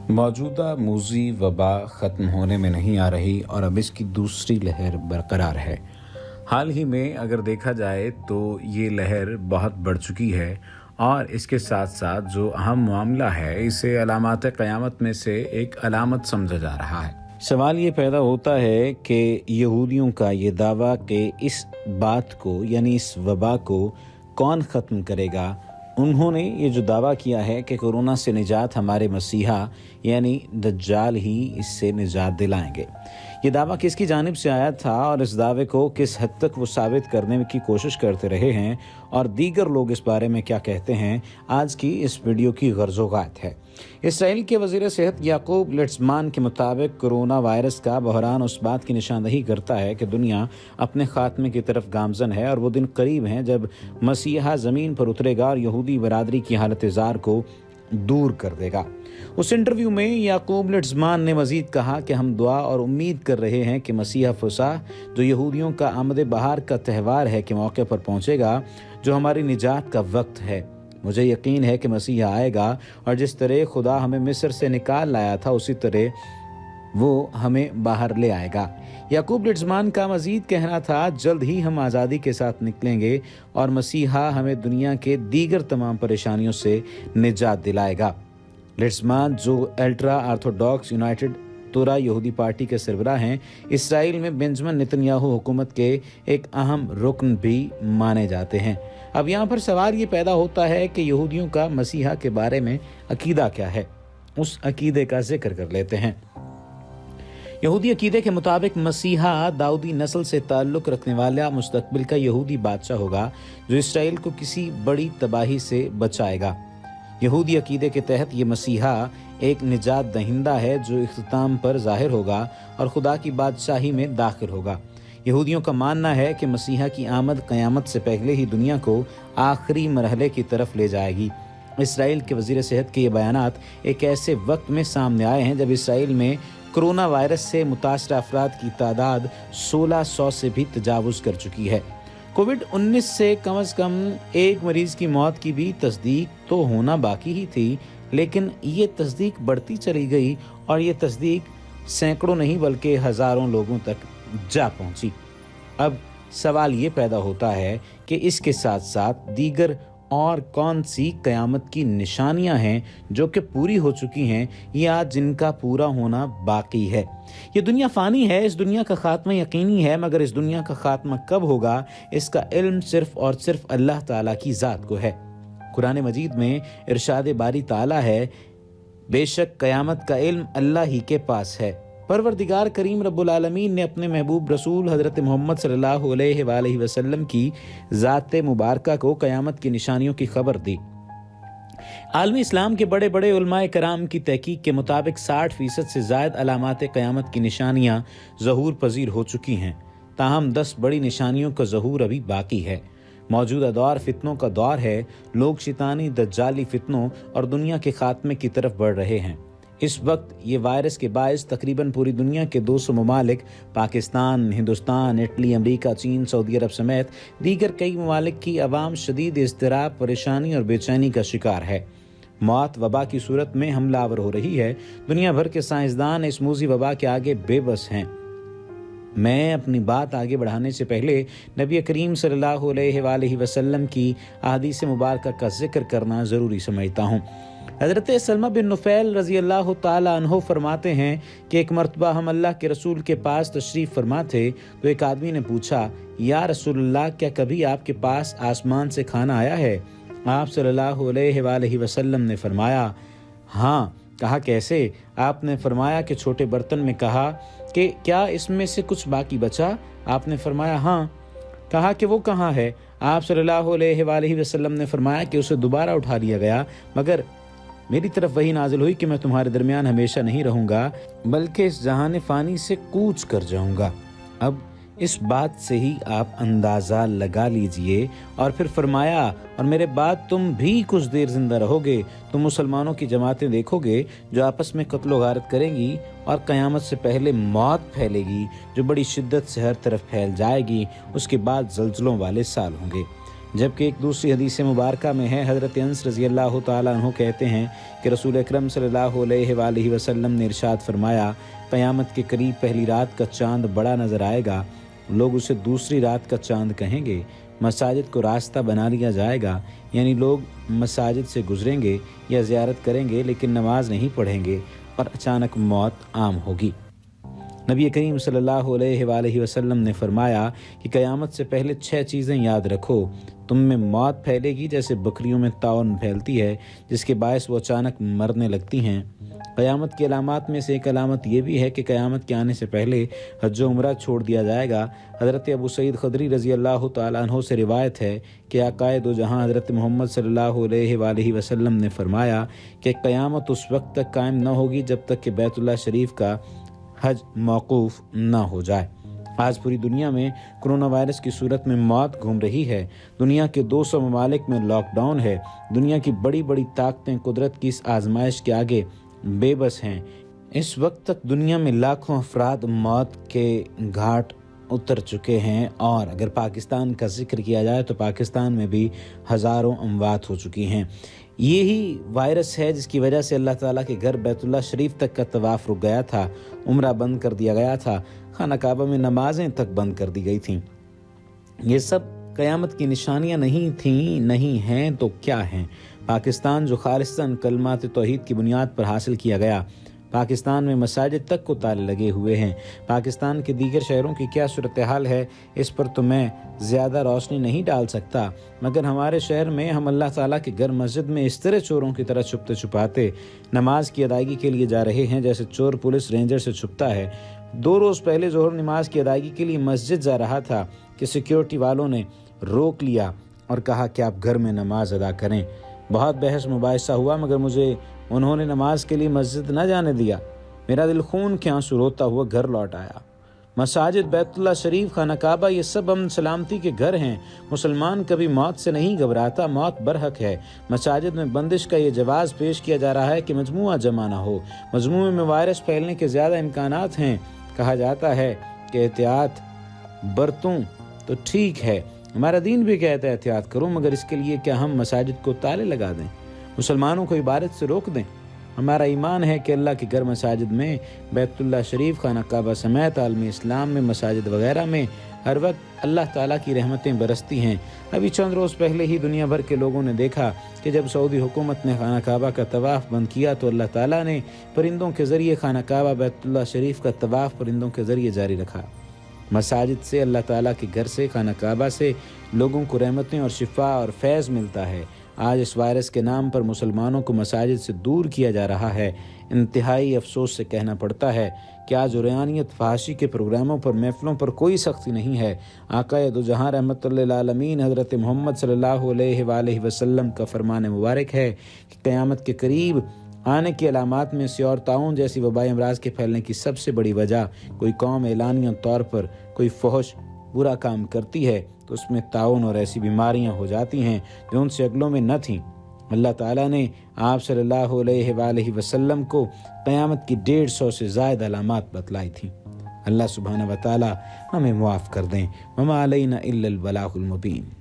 मौजूदा मूजी वबा ख़त्म होने में नहीं आ रही और अब इसकी दूसरी लहर बरकरार है। हाल ही में अगर देखा जाए तो ये लहर बहुत बढ़ चुकी है और इसके साथ साथ जो अहम मामला है इसे अलामात क़यामत में से एक अलामत समझा जा रहा है। सवाल ये पैदा होता है कि यहूदियों का ये दावा कि इस बात को यानी इस वबा को कौन ख़त्म करेगा। उन्होंने ये जो दावा किया है कि कोरोना से निजात हमारे मसीहा यानी दज्जाल ही इससे निजात दिलाएंगे। ये दावा किसकी जानिब से आया था और इस दावे को किस हद तक वो साबित करने की कोशिश करते रहे हैं और दीगर लोग इस बारे में क्या कहते हैं, आज की इस वीडियो की गर्ज़ोगात है। इसराइल के वज़ीर सेहत याकूब लिट्ज़मान के मुताबिक कोरोना वायरस का बहरान उस बात की निशानदही करता है कि दुनिया अपने खात्मे की तरफ गामज़न है और वो दिन करीब हैं जब मसीहा ज़मीन पर उतरेगा और यहूदी बरादरी की हालत ज़ार को दूर कर देगा। उस इंटरव्यू में याकूब लिट्ज़मान ने मज़ीद कहा कि हम दुआ और उम्मीद कर रहे हैं कि मसीहा फुसाह जो यहूदियों का आमद बहार का त्यौहार है के मौके पर पहुँचेगा, जो हमारी निजात का वक्त है। मुझे यकीन है कि मसीहा आएगा और जिस तरह खुदा हमें मिस्र से निकाल लाया था उसी तरह वो हमें बाहर ले आएगा। याकूब लिट्ज़मान का मज़ीद कहना था, जल्द ही हम आज़ादी के साथ निकलेंगे और मसीहा हमें दुनिया के दीगर तमाम परेशानियों से निजात दिलाएगा। लिट्ज़मान जो अल्ट्रा ऑर्थोडॉक्स यूनाइटेड तोरा यहूदी पार्टी के सरबराह हैं, इसराइल में बेंजामिन नेतन्याहू हुकूमत के एक अहम रुकन भी माने जाते हैं। अब यहाँ पर सवाल ये पैदा होता है कि यहूदियों का मसीहा के बारे में अकीदा क्या है। उस अकीदे का जिक्र कर लेते हैं। यहूदी अकीदे के मुताबिक मसीहा दाऊदी नस्ल से ताल्लुक़ रखने वाला मुस्तकबिल का यहूदी बादशाह होगा जो इसराइल को किसी बड़ी तबाही से बचाएगा। यहूदी अकीदे के तहत ये मसीहा एक निजात दहिंदा है जो इख्तिताम पर ज़ाहिर होगा और खुदा की बादशाही में दाखिल होगा। यहूदियों का मानना है कि मसीहा की आमद क़यामत से पहले ही दुनिया को आखिरी मरहले की तरफ ले जाएगी। इसराइल के वज़ीर सेहत के ये बयानात एक ऐसे वक्त में सामने आए हैं जब इसराइल में कोरोना वायरस से मुतासर अफराद की तादाद 1600 से भी तजावुज़ कर चुकी है। कोविड-19 से कम एक मरीज़ की मौत की भी तस्दीक तो होना बाकी ही थी, लेकिन ये तस्दीक बढ़ती चली गई और ये तस्दीक सैकड़ों नहीं बल्कि हज़ारों लोगों तक जा पहुंची। अब सवाल ये पैदा होता है कि इसके साथ साथ दीगर और कौन सी क़यामत की निशानियां हैं जो कि पूरी हो चुकी हैं या जिनका पूरा होना बाकी है। ये दुनिया फ़ानी है, इस दुनिया का ख़ात्मा यकीनी है, मगर इस दुनिया का ख़ात्मा कब होगा इसका इल्म सिर्फ़ और सिर्फ अल्लाह ताला की ज़ात को है। कुरान मजीद में इरशाद बारी ताला है, बेशक क़यामत का इल्म अल्लाह ही के पास है। परवरदिगार करीम रब्बुल आलमीन ने अपने महबूब रसूल हज़रत मोहम्मद सल्लल्लाहु अलैहि वसल्लम की ज़ात मुबारका को क़यामत की निशानियों की खबर दी। आलमी इस्लाम के बड़े बड़े उलमाए कराम की तहकीक के मुताबिक 60% से ज़ायद अलामात क़यामत की निशानियाँ ज़हूर पजीर हो चुकी हैं। ताहम 10 बड़ी निशानियों का ज़हूर अभी बाकी है। मौजूदा दौर फितनों का दौर है। लोग शैतानी दज्जाली फितनों और दुनिया के खात्मे की तरफ बढ़ रहे हैं। इस वक्त ये वायरस के बायस तकरीबन पूरी दुनिया के 200 ममालिक पाकिस्तान, हिंदुस्तान, इटली, अमेरिका, चीन, सऊदी अरब समेत दीगर कई ममालिक की आवाम शदीद इज़्तिराब, परेशानी और बेचैनी का शिकार है। मौत वबा की सूरत में हमलावर हो रही है। दुनिया भर के साइंसदान इस मूजी वबा के आगे बेबस हैं। मैं अपनी बात आगे बढ़ाने से पहले नबी करीम सल्लल्लाहु अलैहि वसल्लम की अहादीस मुबारका का जिक्र करना ज़रूरी समझता हूँ। हज़रत सलमा बिन नुफ़ैल रज़ी अल्लाह ताला अन्हो फरमाते हैं कि एक मरतबा हम अल्लाह के रसूल के पास तशरीफ़ फरमा थे तो एक आदमी ने पूछा, या रसूलल्लाह, क्या कभी आपके पास आसमान से खाना आया है? आप सल्लल्लाहु अलैहि वसल्लम ने फरमाया, हाँ। कहा, कैसे? आपने फरमाया कि छोटे बर्तन में। कहा कि क्या इसमें से कुछ बाकी बचा? आपने फरमाया, हाँ। कहा कि वो कहाँ है? आप सल्लल्लाहु अलैहि वसल्लम ने फरमाया कि उसे दोबारा उठा लिया गया, मगर मेरी तरफ वही नाजिल हुई कि मैं तुम्हारे दरमियान हमेशा नहीं रहूँगा बल्कि इस जहान फ़ानी से कूच कर जाऊँगा। अब इस बात से ही आप अंदाज़ा लगा लीजिए। और फिर फरमाया, और मेरे बाद तुम भी कुछ देर जिंदा रहोगे। तुम मुसलमानों की जमातें देखोगे जो आपस में कत्लो गारत करेंगी और क़यामत से पहले मौत फैलेगी जो बड़ी शिद्दत से हर तरफ फैल जाएगी। उसके बाद ज़ल्ज़लों वाले साल होंगे। जबकि एक दूसरी हदीस मुबारका में है, हज़रत अनस रज़ी अल्लाह तआला अन्हु कहते हैं कि रसूल अकरम सल्लल्लाहु अलैहि वसल्लम ने इरशाद फरमाया, क़यामत के करीब पहली रात का चाँद बड़ा नज़र आएगा, लोग उसे दूसरी रात का चाँद कहेंगे, मसाजिद को रास्ता बना लिया जाएगा, यानी लोग मसाजिद से गुजरेंगे या ज़ियारत करेंगे लेकिन नमाज नहीं पढ़ेंगे और अचानक मौत आम होगी। नबी करीम सल्लल्लाहु अलैहि वसल्लम ने फरमाया कि क़यामत से पहले 6 चीज़ें याद रखो, तुम में मौत फैलेगी जैसे बकरियों में ताउन फैलती है, जिसके बायस वो अचानक मरने लगती हैं। क़यामत की अलामात में से एक अलामत ये भी है कि क़यामत के आने से पहले हज व उम्रा छोड़ दिया जाएगा। हज़रत अबू सईद ख़दरी रज़ी अल्लाह तआला अन्हु से रिवायत है कि आक़ाए दो जहां हज़रत मोहम्मद सल्लल्लाहु अलैहि वसल्लम ने फरमाया कि क़यामत उस वक्त तक कायम न होगी जब तक कि बैतुल्लाह शरीफ का हज मौकूफ़ न हो जाए। आज पूरी दुनिया में कोरोना वायरस की सूरत में मौत घूम रही है। दुनिया के 200 ममालिक में लॉकडाउन है। दुनिया की बड़ी बड़ी ताकतें कुदरत की इस आजमाइश के आगे बेबस हैं। इस वक्त तक दुनिया में लाखों अफराद मौत के घाट उतर चुके हैं और अगर पाकिस्तान का जिक्र किया जाए तो पाकिस्तान में भी हज़ारों अमवात हो चुकी हैं। यही वायरस है जिसकी वजह से अल्लाह ताला के घर बैतुल्लाह शरीफ तक का तवाफ़ रुक गया था, उम्रा बंद कर दिया गया था, खाना काबा में नमाजें तक बंद कर दी गई थीं। ये सब क़यामत की निशानियां नहीं थीं, नहीं हैं तो क्या हैं। पाकिस्तान जो खालिस्तान कलमात तौहीद की बुनियाद पर हासिल किया गया, पाकिस्तान में मसाजिद तक को ताले लगे हुए हैं। पाकिस्तान के दीगर शहरों की क्या सूरत हाल है इस पर तो मैं ज़्यादा रोशनी नहीं डाल सकता, मगर हमारे शहर में हम अल्लाह ताला के घर मस्जिद में इस तरह चोरों की तरह छुपते छुपाते नमाज की अदायगी के लिए जा रहे हैं जैसे चोर पुलिस रेंजर से छुपता है। 2 रोज़ पहले ज़ोहर नमाज की अदायगी के लिए मस्जिद जा रहा था कि सिक्योरिटी वालों ने रोक लिया और कहा कि आप घर में नमाज अदा करें। बहुत बहस मुबाहिसा हुआ मगर मुझे उन्होंने नमाज के लिए मस्जिद न जाने दिया। मेरा दिल खून के आंसू रोता हुआ घर लौट आया। मसाजिद, बैतुल्लाह शरीफ, खाना काबा, ये सब अमन सलामती के घर हैं। मुसलमान कभी मौत से नहीं घबराता, मौत बरहक है। मसाजिद में बंदिश का ये जवाज़ पेश किया जा रहा है कि मजमुआ जमा ना हो। मजमुए में वायरस फैलने के ज़्यादा इम्कानात हैं। कहा जाता है कि एहतियात बरतूं तो ठीक है, हमारा दीन भी कहता है एहतियात करो, मगर इसके लिए क्या हम मसाजिद को ताले लगा दें, मुसलमानों को इबादत से रोक दें? हमारा ईमान है कि अल्लाह के घर मसाजिद में, बैतुल्लाह शरीफ, खाना काबा समेत आलमी इस्लाम में मसाजिद वगैरह में हर वक्त अल्लाह ताला की रहमतें बरसती हैं। अभी चंद रोज़ पहले ही दुनिया भर के लोगों ने देखा कि जब सऊदी हुकूमत ने खाना काबा का तवाफ़ बंद किया तो अल्लाह ताला ने परिंदों के ज़रिए खाना काबा, बैतुल्लाह शरीफ का तवाफ़ परिंदों के ज़रिए जारी रखा। मसाजिद से, अल्लाह ताला के घर से, खाना काबा से लोगों को रहमतें और शिफा और फैज़ मिलता है। आज इस वायरस के नाम पर मुसलमानों को मसाजिद से दूर किया जा रहा है। इंतहाई अफसोस से कहना पड़ता है कि आज रुयानियत फहाशी के प्रोग्रामों पर, महफ़िलों पर कोई सख्ती नहीं है। आक़ाए दो जहां रहमतुल लिल आलमीन हज़रत मोहम्मद सल्लल्लाहु अलैहि वसल्लम का फरमान मुबारक है कि क़यामत के करीब आने की अलामात में से और ताउन जैसी वबाई अमराज के फैलने की सबसे बड़ी वजह, कोई कौम एलानिया तौर पर कोई फहश बुरा काम करती है तो उसमें ताउन और ऐसी बीमारियां हो जाती हैं जो उनसे अगलों में न थीं। अल्लाह ताला ने आप सल्लल्लाहु अलैहि वसल्लम को क़यामत की 150 से ज़ायद अलामात बतलाई थीं। अल्लाह सुब्हानहू व तआला हमें मुआफ़ कर दें। वमा अलैना इल्लल बलागुल मुबीन।